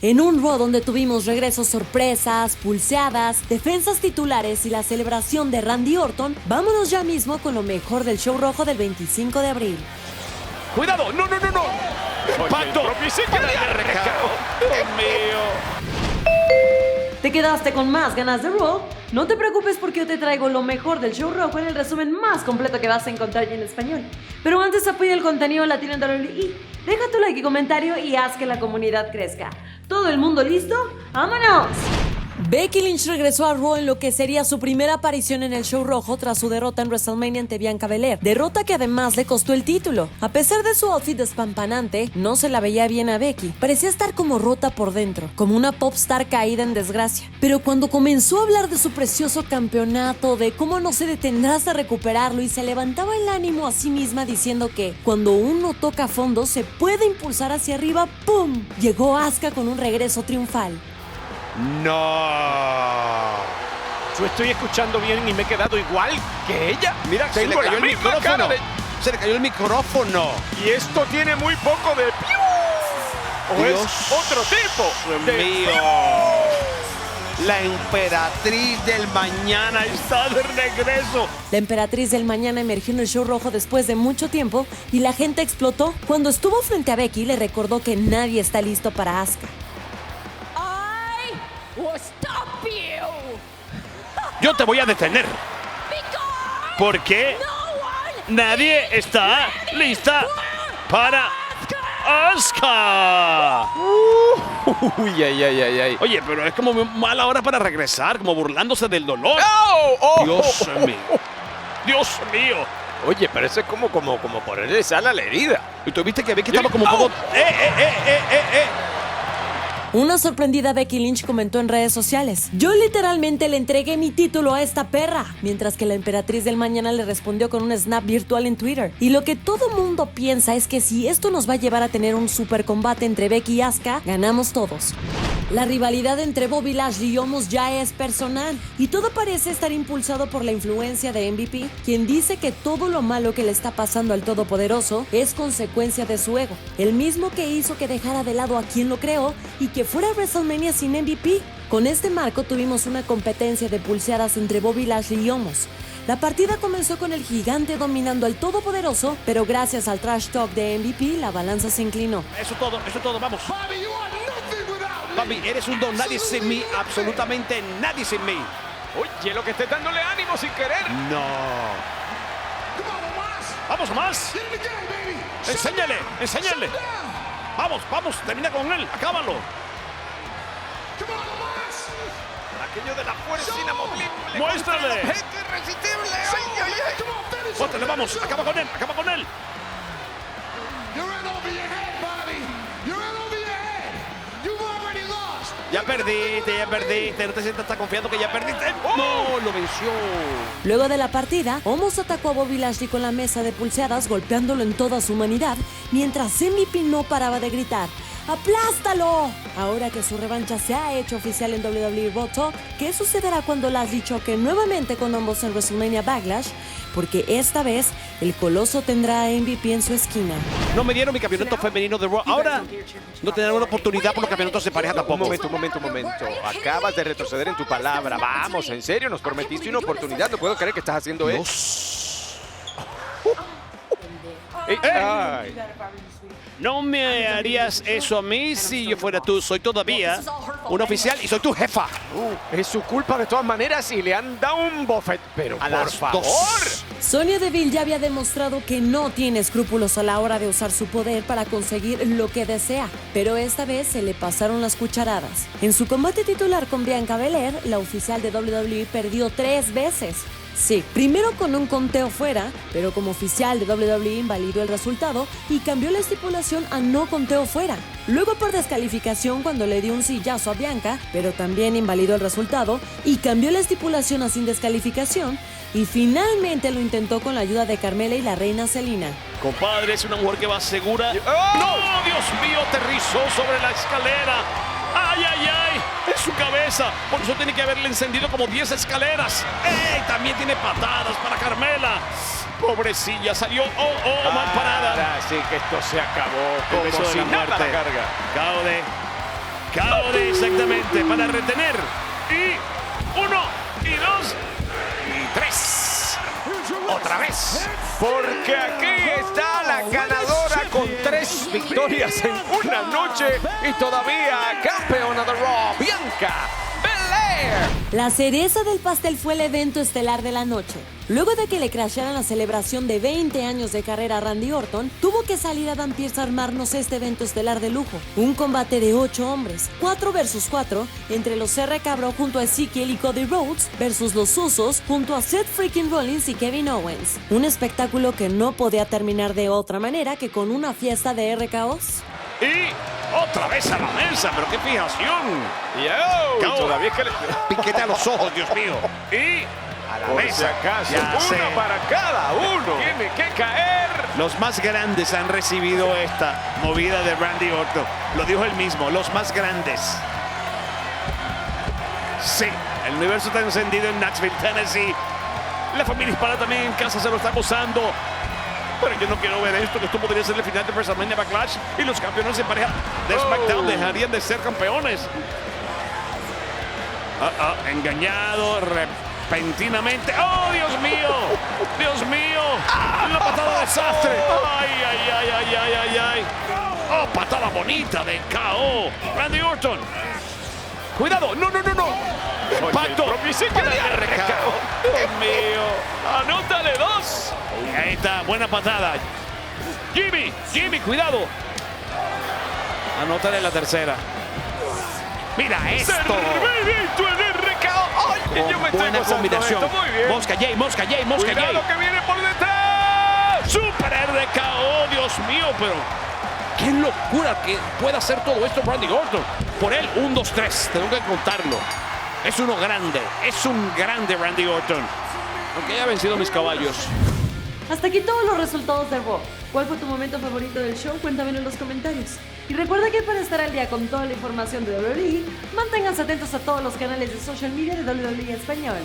En un Raw donde tuvimos regresos sorpresas, pulseadas, defensas titulares y la celebración de Randy Orton, vámonos ya mismo con lo mejor del show rojo del 25 de abril. ¡Cuidado! ¡No! ¡Impacto! ¡Dios mío! ¿Te quedaste con más ganas de Raw? No te preocupes porque yo te traigo lo mejor del show rojo en el resumen más completo que vas a encontrar en español. Pero antes apoya el contenido latino en WWE. Deja tu like y comentario y haz que la comunidad crezca. ¿Todo el mundo listo? ¡Vámonos! Becky Lynch regresó a Raw en lo que sería su primera aparición en el show rojo tras su derrota en WrestleMania ante Bianca Belair, derrota que además le costó el título. A pesar de su outfit despampanante, no se la veía bien a Becky, parecía estar como rota por dentro, como una popstar caída en desgracia. Pero cuando comenzó a hablar de su precioso campeonato, de cómo no se detendrá hasta recuperarlo y se levantaba el ánimo a sí misma diciendo que cuando uno toca fondo se puede impulsar hacia arriba, ¡pum! Llegó Asuka con un regreso triunfal. ¡No! Yo estoy escuchando bien y me he quedado igual que ella. Mira, Se le cayó el micrófono. Se le cayó el micrófono. Y esto tiene muy poco de piu. O Dios. es otro tipo de Mío. piu. La emperatriz del mañana Está de regreso. La emperatriz del mañana emergió en el show rojo después de mucho tiempo y la gente explotó. Cuando estuvo frente a Becky le recordó que nadie está listo para Asuka. Yo te voy a detener. Porque nadie está lista para Asuka. Uy, ay. Oye, pero es como mala hora para regresar, como burlándose del dolor. Dios mío. Dios mío. Oye, pero eso es como ponerle sal a la herida. Y tú viste que Becky estaba como un poco... Una sorprendida Becky Lynch comentó en redes sociales: yo literalmente le entregué mi título a esta perra, mientras que la emperatriz del mañana le respondió con un snap virtual en Twitter. Y lo que todo mundo piensa es que si esto nos va a llevar a tener un super combate entre Becky y Asuka, ganamos todos. La rivalidad entre Bobby Lashley y Omos ya es personal, y todo parece estar impulsado por la influencia de MVP, quien dice que todo lo malo que le está pasando al Todopoderoso es consecuencia de su ego, el mismo que hizo que dejara de lado a quien lo creó y que fuera a WrestleMania sin MVP. Con este marco tuvimos una competencia de pulseadas entre Bobby Lashley y Omos. La partida comenzó con el gigante dominando al Todopoderoso, pero gracias al trash talk de MVP, la balanza se inclinó. Eso todo, vamos. Papi, eres un don nadie sin mí, absolutamente nadie sin mí. Oye, lo que esté dándole ánimo sin querer. No. Vamos más. Enséñale. Vamos, termina con él, acábalo. Aquello de la fuerza inamovible. Muéstrale. Irresistible. Bótale, vamos, acaba con él. Ya perdiste, no te sientas tan confiado que ya perdiste. No, lo venció. Luego de la partida, Omos atacó a Bobby Lashley con la mesa de pulseadas, golpeándolo en toda su humanidad, mientras MVP no paraba de gritar: ¡aplástalo! Ahora que su revancha se ha hecho oficial en WWE Raw Talk, ¿qué sucederá cuando Lashley choque nuevamente con Omos en WrestleMania Backlash? Porque esta vez el coloso tendrá a MVP en su esquina. No me dieron mi campeonato femenino de Raw. Ahora no tendrán una oportunidad por los campeonatos de pareja tampoco. Un momento. Acabas de retroceder en tu palabra. Vamos, en serio, nos prometiste una oportunidad. No puedo creer que estás haciendo eso. Ay. No me harías eso a mí si yo fuera tú. Soy todavía un oficial y soy tu jefa. Es su culpa de todas maneras y le han dado un bofet. Pero A por las favor. dos. Sonya Deville ya había demostrado que no tiene escrúpulos a la hora de usar su poder para conseguir lo que desea, pero esta vez se le pasaron las cucharadas. En su combate titular con Bianca Belair, la oficial de WWE perdió 3 veces. Sí, primero con un conteo fuera, pero como oficial de WWE invalidó el resultado y cambió la estipulación a no conteo fuera. Luego por descalificación cuando le dio un sillazo a Bianca, pero también invalidó el resultado y cambió la estipulación a sin descalificación. Y finalmente lo intentó con la ayuda de Carmela y la reina Zelina. Compadre, es una mujer que va segura. ¡No! ¡Dios mío! Aterrizó sobre la escalera. ¡Ay! En su cabeza. Por eso tiene que haberle encendido como 10 escaleras. ¡Ey! También tiene patadas para Carmela. Pobrecilla, salió. Mal parada. Ahora sí que esto se acabó. Como beso de si la nada muerte. la carga. KO exactamente para retener. Y 1, y 2, y 3. Otra vez. Porque aquí está la ganadora con 3 victorias en una noche y todavía campeona de Raw, Bianca Belair. La cereza del pastel fue el evento estelar de la noche. Luego de que le crasharan la celebración de 20 años de carrera a Randy Orton, tuvo que salir Adam Pearce a armarnos este evento estelar de lujo. Un combate de 8 hombres, 4 versus 4, entre los RK Bro junto a Ezekiel y Cody Rhodes versus los Usos junto a Seth freaking Rollins y Kevin Owens. Un espectáculo que no podía terminar de otra manera que con una fiesta de RKOs. Y otra vez a la mesa, pero qué fijación. Yo, KO. todavía es que le... Piquete a los ojos, Dios mío. Y a la Por si mesa. acaso, Ya sé. una para cada uno. Tiene que caer. Los más grandes han recibido esta movida de Randy Orton. Lo dijo él mismo, los más grandes. Sí, el universo está encendido en Knoxville, Tennessee. La familia hispana también en casa se lo está gozando. Pero yo no quiero ver esto, que esto podría ser el final de WrestleMania Backlash y los campeones en pareja de SmackDown dejarían de ser campeones. Engañado repentinamente. ¡Oh, Dios mío! ¡Dios mío! ¡La patada desastre! ¡Ay, ay, ay, ay, ay, ay, ay! ¡Oh, patada bonita de KO! Randy Orton. ¡Cuidado! ¡No, no, no, no! ¡Impacto! ¡Dios mío! ¡Anótale 2! Ahí está, buena patada. Jimmy, cuidado. Anótale la tercera. Mira esto. Servimento en RKO. Ay, yo me estoy Buena gozando combinación. esto. Muy bien. Mosca Jay. Cuidado que viene por detrás. Super RKO, Dios mío, pero qué locura que pueda hacer todo esto Randy Orton. Por él, 1, 2, 3, tengo que contarlo. Es un grande Randy Orton. Aunque haya vencido mis caballos. Hasta aquí todos los resultados de Raw. ¿Cuál fue tu momento favorito del show? Cuéntamelo en los comentarios. Y recuerda que para estar al día con toda la información de WWE, manténganse atentos a todos los canales de social media de WWE Español.